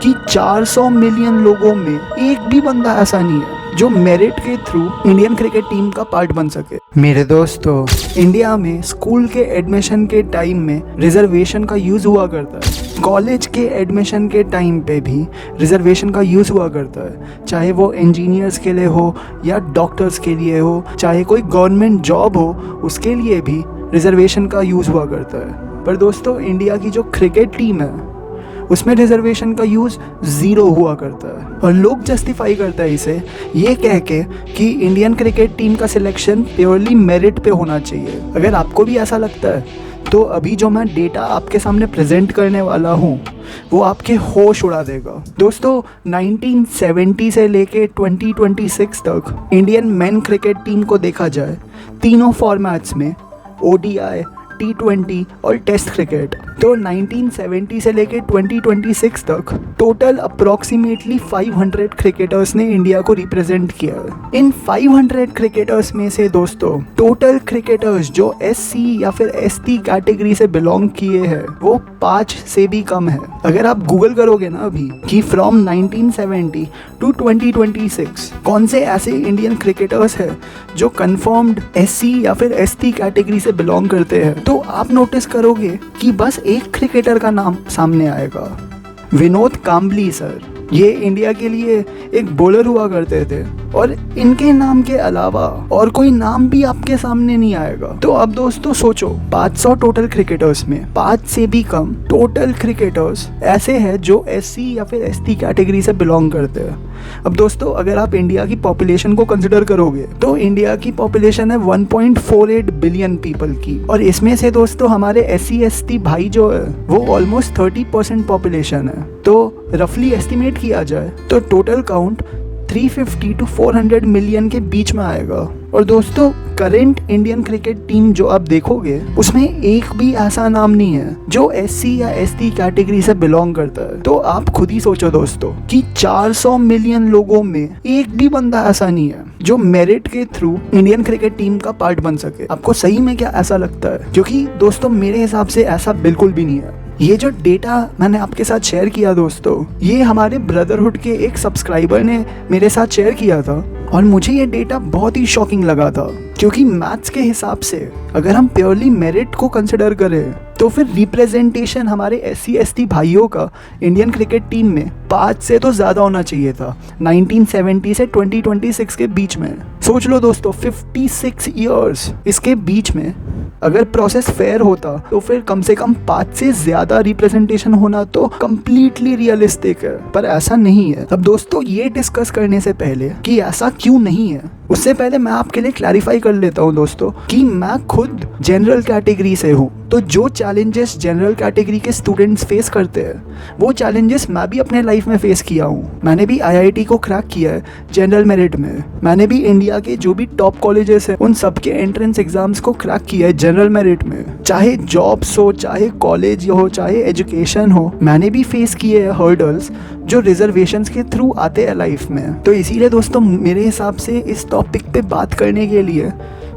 कि 400 मिलियन लोगों में एक भी बंदा ऐसा नहीं है जो मेरिट के थ्रू इंडियन क्रिकेट टीम का पार्ट बन सके। मेरे दोस्तों, इंडिया में स्कूल के एडमिशन के टाइम में रिजर्वेशन का यूज़ हुआ करता है। कॉलेज के एडमिशन के टाइम पे भी रिजर्वेशन का यूज़ हुआ करता है, चाहे वो इंजीनियर्स के लिए हो या डॉक्टर्स के लिए हो, चाहे कोई गवर्नमेंट जॉब हो उसके लिए भी रिजर्वेशन का यूज़ हुआ करता है। पर दोस्तों, इंडिया की जो क्रिकेट टीम है उसमें रिजर्वेशन का यूज़ ज़ीरो हुआ करता है और लोग जस्टिफाई करता है इसे ये कह के कि इंडियन क्रिकेट टीम का सिलेक्शन प्योरली मेरिट पे होना चाहिए। अगर आपको भी ऐसा लगता है तो अभी जो मैं डेटा आपके सामने प्रेजेंट करने वाला हूँ वो आपके होश उड़ा देगा। दोस्तों, 1970 से लेके 2026 तक इंडियन मेन क्रिकेट टीम को देखा जाए, तीनों फॉर्मेट्स में ODI, T20 और टेस्ट क्रिकेट, तो 1970 से लेके 2026 तक टोटल अप्रॉक्सीमेटली 500 क्रिकेटर्स ने इंडिया को रिप्रेजेंट किया है। इन 500 क्रिकेटर्स में से दोस्तों टोटल क्रिकेटर्स जो SC या फिर ST कैटेगरी से बिलोंग किए हैं वो 5 से भी कम है। अगर आप गूगल करोगे ना अभी कि फ्रॉम 1970 टू 2026 कौन से ऐसे इंडियन क्रिकेटर्स हैं जो कंफर्म्ड SC या फिर ST कैटेगरी से बिलोंग करते हैं, तो आप नोटिस करोगे कि बस एक क्रिकेटर का नाम सामने आएगा, विनोद कांबली सर। ये इंडिया के लिए एक बॉलर हुआ करते थे और इनके नाम के अलावा और कोई नाम भी आपके सामने नहीं आएगा। तो अब दोस्तों सोचो, 500 टोटल क्रिकेटर्स में 5 से भी कम टोटल क्रिकेटर्स ऐसे हैं जो SC या फिर ST कैटेगरी से बिलोंग करते हैं। अब दोस्तों, अगर आप इंडिया की पॉपुलेशन को कंसिडर करोगे तो इंडिया की पॉपुलेशन है 1.48 बिलियन पीपल की, और इसमें से दोस्तों हमारे SC ST भाई जो है वो ऑलमोस्ट 30% पॉपुलेशन है। तो रफली एस्टिमेट किया जाए तो टोटल काउंट 350 to 400 मिलियन के बीच में आएगा। और दोस्तों, करंट इंडियन क्रिकेट टीम जो आप देखोगे उसमें एक भी ऐसा नाम नहीं है जो SC या ST कैटेगरी से बिलोंग करता है। तो आप खुद ही सोचो दोस्तों कि 400 मिलियन लोगों में एक भी बंदा ऐसा नहीं है जो मेरिट के थ्रू इंडियन क्रिकेट टीम का पार्ट बन सके। आपको सही में क्या ऐसा लगता है? क्योंकि दोस्तों मेरे हिसाब से ऐसा बिल्कुल भी नहीं है। ये जो डेटा मैंने आपके साथ शेयर किया दोस्तों, ये हमारे ब्रदरहुड के एक सब्सक्राइबर ने मेरे साथ शेयर किया था और मुझे ये डेटा बहुत ही शॉकिंग लगा था, क्योंकि मैथ्स के हिसाब से अगर हम प्योरली मेरिट को कंसिडर करें तो फिर रिप्रेजेंटेशन हमारे SC ST भाइयों का इंडियन क्रिकेट टीम में 5 से तो ज़्यादा होना चाहिए था 1970 से 2026 के बीच में। सोच लो दोस्तों, 56 ईयर्स इसके बीच में अगर प्रोसेस फेयर होता तो फिर कम से कम 5 से ज़्यादा रिप्रेजेंटेशन होना तो कम्प्लीटली रियलिस्टिक है, पर ऐसा नहीं है। अब दोस्तों, ये डिस्कस करने से पहले कि ऐसा क्यों नहीं है, उससे पहले मैं आपके लिए क्लैरिफाई कर लेता हूँ दोस्तों कि मैं खुद जनरल कैटेगरी से हूँ। तो जो चैलेंजेस जनरल कैटेगरी के स्टूडेंट्स फेस करते हैं वो चैलेंजेस मैं भी अपने लाइफ में फेस किया हूँ। मैंने भी IIT को क्रैक किया है जनरल मेरिट में। मैंने भी इंडिया के जो भी टॉप कॉलेजेस हैं उन सबके एंट्रेंस एग्जाम्स को क्रैक किया है जनरल मेरिट में। चाहे जॉब्स हो, चाहे कॉलेज हो, चाहे एजुकेशन हो, मैंने भी फेस किए हैं हर्डल्स जो रिजर्वेशंस के थ्रू आते हैं लाइफ में। तो इसीलिए दोस्तों मेरे हिसाब से इस टॉपिक पे बात करने के लिए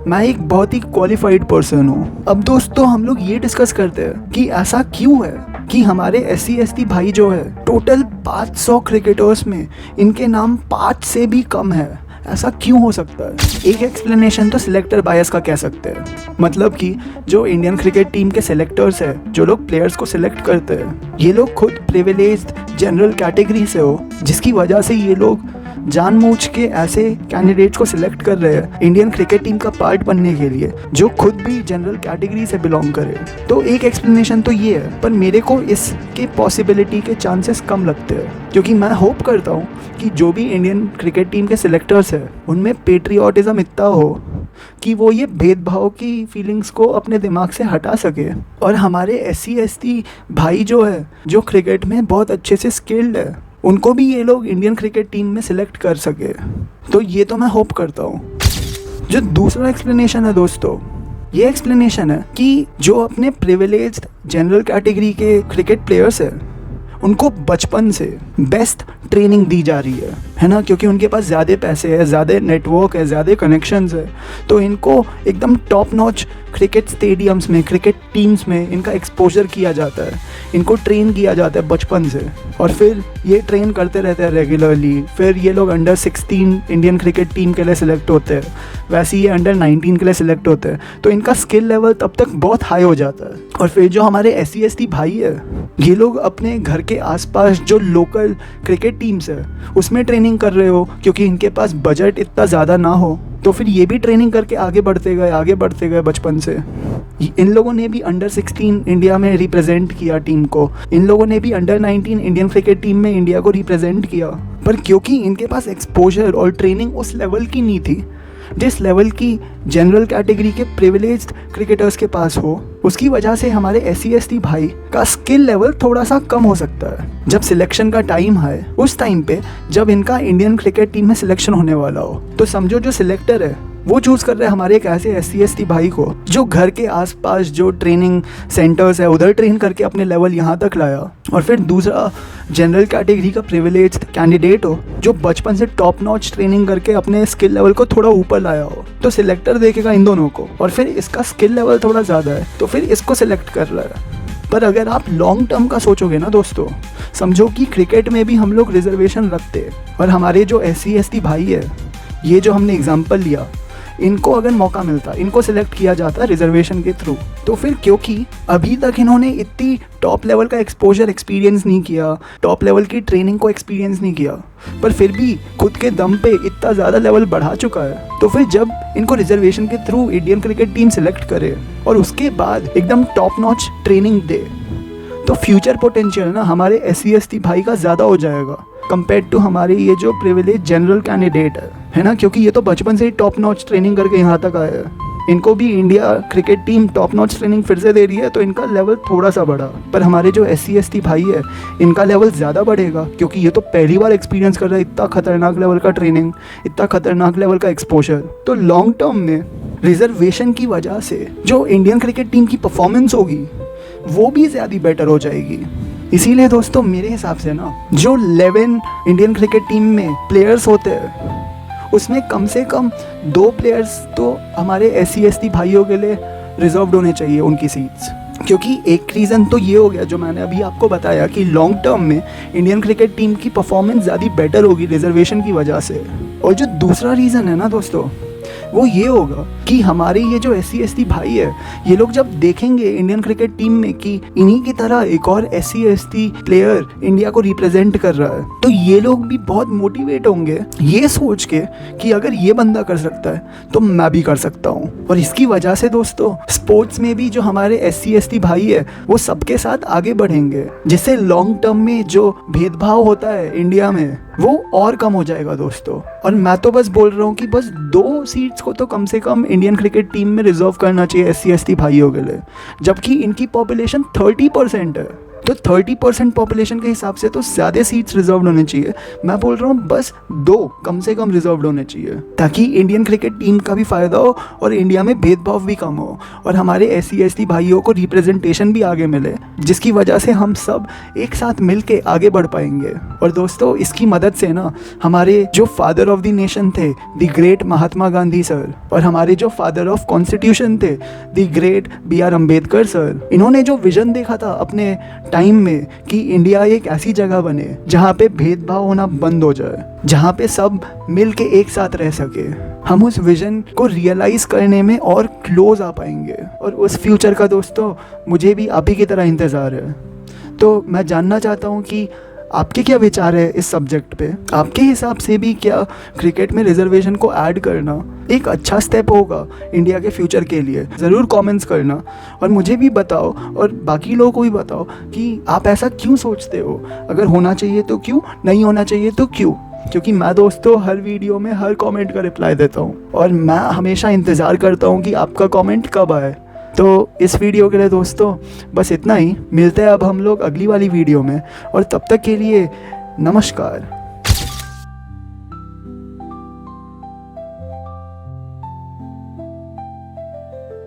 मैं एक बहुत ही क्वालिफाइड पर्सन हूँ। अब दोस्तों हम लोग ये डिस्कस करते हैं कि ऐसा क्यों है कि हमारे SC ST भाई जो है टोटल 500 क्रिकेटर्स में इनके नाम 5 से भी कम है। ऐसा क्यों हो सकता है? एक एक्सप्लेनेशन तो सिलेक्टर बायस का कह सकते हैं, मतलब कि जो इंडियन क्रिकेट टीम के सिलेक्टर्स हैं, जो लोग प्लेयर्स को सिलेक्ट करते हैं, ये लोग खुद प्रिविलेज्ड जनरल कैटेगरी से हो, जिसकी वजह से ये लोग जानबूझ के ऐसे कैंडिडेट्स को सिलेक्ट कर रहे हैं इंडियन क्रिकेट टीम का पार्ट बनने के लिए जो खुद भी जनरल कैटेगरी से बिलोंग करे। तो एक एक्सप्लेनेशन तो ये है, पर मेरे को इसके पॉसिबिलिटी के चांसेस कम लगते हैं, क्योंकि मैं होप करता हूँ कि जो भी इंडियन क्रिकेट टीम के सिलेक्टर्स हैं उनमें पेट्रियाटिज्म इतना हो कि वो ये भेदभाव की फीलिंग्स को अपने दिमाग से हटा सके और हमारे SC ST भाई जो है, जो क्रिकेट में बहुत अच्छे से स्किल्ड है, उनको भी ये लोग इंडियन क्रिकेट टीम में सिलेक्ट कर सके। तो ये तो मैं होप करता हूँ। जो दूसरा एक्सप्लेनेशन है दोस्तों, ये एक्सप्लेनेशन है कि जो अपने प्रिविलेज्ड जनरल कैटेगरी के क्रिकेट प्लेयर्स हैं उनको बचपन से बेस्ट ट्रेनिंग दी जा रही है ना, क्योंकि उनके पास ज़्यादा पैसे है, ज़्यादा नेटवर्क है, ज़्यादा कनेक्शंस है, तो इनको एकदम टॉप नॉच क्रिकेट स्टेडियम्स में, क्रिकेट टीम्स में इनका एक्सपोजर किया जाता है, इनको ट्रेन किया जाता है बचपन से, और फिर ये ट्रेन करते रहते हैं रेगुलरली। फिर ये लोग अंडर 16 इंडियन क्रिकेट टीम के लिए सिलेक्ट होते हैं, वैसे ये अंडर 19 के लिए सिलेक्ट होते हैं, तो इनका स्किल लेवल तब तक बहुत हाई हो जाता है। और फिर जो हमारे SC ST भाई है, ये लोग अपने घर के आसपास जो लोकल क्रिकेट टीम्स है उसमें ट्रेनिंग कर रहे हो, क्योंकि इनके पास बजट इतना ज़्यादा ना हो, तो फिर ये भी ट्रेनिंग करके आगे बढ़ते गए बचपन से। इन लोगों ने भी अंडर 16 इंडिया में रिप्रेजेंट किया टीम को, इन लोगों ने भी अंडर 19 इंडियन क्रिकेट टीम में इंडिया को रिप्रेजेंट किया, पर क्योंकि इनके पास एक्सपोजर और ट्रेनिंग उस लेवल की नहीं थी जिस लेवल की जनरल कैटेगरी के प्रिविलेज्ड क्रिकेटर्स के पास हो, उसकी वजह से हमारे SC ST भाई का स्किल लेवल थोड़ा सा कम हो सकता है। जब सिलेक्शन का टाइम है, उस टाइम पे जब इनका इंडियन क्रिकेट टीम में सिलेक्शन होने वाला हो, तो समझो जो सिलेक्टर है वो चूज़ कर रहे हैं हमारे एक ऐसे SC ST भाई को जो घर के आसपास जो ट्रेनिंग सेंटर्स है उधर ट्रेन करके अपने लेवल यहाँ तक लाया, और फिर दूसरा जनरल कैटेगरी का प्रिविलेज्ड कैंडिडेट हो जो बचपन से टॉप नॉच ट्रेनिंग करके अपने स्किल लेवल को थोड़ा ऊपर लाया हो। तो सिलेक्टर देखेगा इन दोनों को, और फिर इसका स्किल लेवल थोड़ा ज़्यादा है तो फिर इसको सिलेक्ट कर रहा है। पर अगर आप लॉन्ग टर्म का सोचोगे ना दोस्तों, समझो कि क्रिकेट में भी हम लोग रिजर्वेशन रखते हैं, और हमारे जो SC ST भाई है, ये जो हमने एग्जाम्पल लिया, इनको अगर मौका मिलता, इनको सिलेक्ट किया जाता रिजर्वेशन के थ्रू, तो फिर क्योंकि अभी तक इन्होंने इतनी टॉप लेवल का एक्सपोजर एक्सपीरियंस नहीं किया, टॉप लेवल की ट्रेनिंग को एक्सपीरियंस नहीं किया, पर फिर भी खुद के दम पे इतना ज़्यादा लेवल बढ़ा चुका है, तो फिर जब इनको रिजर्वेशन के through Indian cricket team select करे और उसके बाद एकदम टॉप नॉच ट्रेनिंग दे, तो फ्यूचर पोटेंशियल ना हमारे SC ST भाई का ज़्यादा हो जाएगा कंपेयर टू हमारे ये जो प्रिविलेज जनरल कैंडिडेट है ना, क्योंकि ये तो बचपन से ही टॉप नॉच ट्रेनिंग करके यहाँ तक आया है। इनको भी India cricket team top notch training फिर से दे रही है, तो इनका लेवल थोड़ा सा बढ़ा, पर हमारे जो SC ST भाई है इनका लेवल ज़्यादा बढ़ेगा, क्योंकि ये तो पहली बार एक्सपीरियंस कर रहा है इतना खतरनाक लेवल का ट्रेनिंग, इतना खतरनाक लेवल का एक्सपोजर। तो लॉन्ग टर्म में रिजर्वेशन की वजह से जो इंडियन क्रिकेट टीम की परफॉर्मेंस होगी वो भी ज़्यादा बेटर हो जाएगी। इसीलिए दोस्तों मेरे हिसाब से ना जो 11 इंडियन क्रिकेट टीम में प्लेयर्स होते हैं उसमें कम से कम 2 प्लेयर्स तो हमारे SC ST भाइयों के लिए रिजर्व्ड होने चाहिए उनकी सीट्स, क्योंकि एक रीज़न तो ये हो गया जो मैंने अभी आपको बताया कि लॉन्ग टर्म में इंडियन क्रिकेट टीम की परफॉर्मेंस ज़्यादा बेटर होगी रिजर्वेशन की वजह से। और जो दूसरा रीज़न है ना दोस्तों, वो ये होगा कि हमारे ये जो SC ST भाई है, ये लोग जब देखेंगे इंडियन क्रिकेट टीम में कि इन्हीं की तरह एक और SC ST प्लेयर इंडिया को रिप्रेजेंट कर रहा है, तो ये लोग भी बहुत मोटिवेट होंगे ये सोच के कि अगर ये बंदा कर सकता है तो मैं भी कर सकता हूँ। और इसकी वजह से दोस्तों स्पोर्ट्स में भी जो हमारे SC ST भाई है वो सबके साथ आगे बढ़ेंगे, जिससे लॉन्ग टर्म में जो भेदभाव होता है इंडिया में वो और कम हो जाएगा दोस्तों। और मैं तो बस बोल रहा हूँ कि बस 2 सीट्स को तो कम से कम इंडियन क्रिकेट टीम में रिजर्व करना चाहिए SC ST भाइयों के लिए, जबकि इनकी पॉपुलेशन 30% है, तो 30% पॉपुलेशन के हिसाब से तो ज़्यादा सीट्स रिजर्व होने चाहिए। मैं बोल रहा हूँ बस 2 कम से कम रिजर्व होने चाहिए, ताकि इंडियन क्रिकेट टीम का भी फ़ायदा हो और इंडिया में भेदभाव भी कम हो और हमारे SC ST भाइयों को रिप्रेजेंटेशन भी आगे मिले, जिसकी वजह से हम सब एक साथ मिल के आगे बढ़ पाएंगे। और दोस्तों इसकी मदद से ना हमारे जो फादर ऑफ द नेशन थे the great Mahatma Gandhi sir, और हमारे जो फादर ऑफ कॉन्स्टिट्यूशन थे the great BR Ambedkar sir, इन्होंने जो विजन देखा था अपने टाइम में कि इंडिया एक ऐसी जगह बने जहाँ पे भेदभाव होना बंद हो जाए, जहाँ पे सब मिल के एक साथ रह सके, हम उस विजन को रियलाइज करने में और क्लोज आ पाएंगे। और उस फ्यूचर का दोस्तों मुझे भी आप ही की तरह इंतज़ार है। तो मैं जानना चाहता हूँ कि आपके क्या विचार है इस सब्जेक्ट पे। आपके हिसाब से भी क्या क्रिकेट में रिजर्वेशन को ऐड करना एक अच्छा स्टेप होगा इंडिया के फ्यूचर के लिए? ज़रूर कमेंट्स करना और मुझे भी बताओ और बाकी लोगों को भी बताओ कि आप ऐसा क्यों सोचते हो, अगर होना चाहिए तो क्यों, नहीं होना चाहिए तो क्यों। क्योंकि मैं दोस्तों हर वीडियो में हर कमेंट का रिप्लाई देता हूँ और मैं हमेशा इंतज़ार करता हूँ कि आपका कमेंट कब आए। तो इस वीडियो के लिए दोस्तों बस इतना ही। मिलते हैं अब हम लोग अगली वाली वीडियो में, और तब तक के लिए नमस्कार।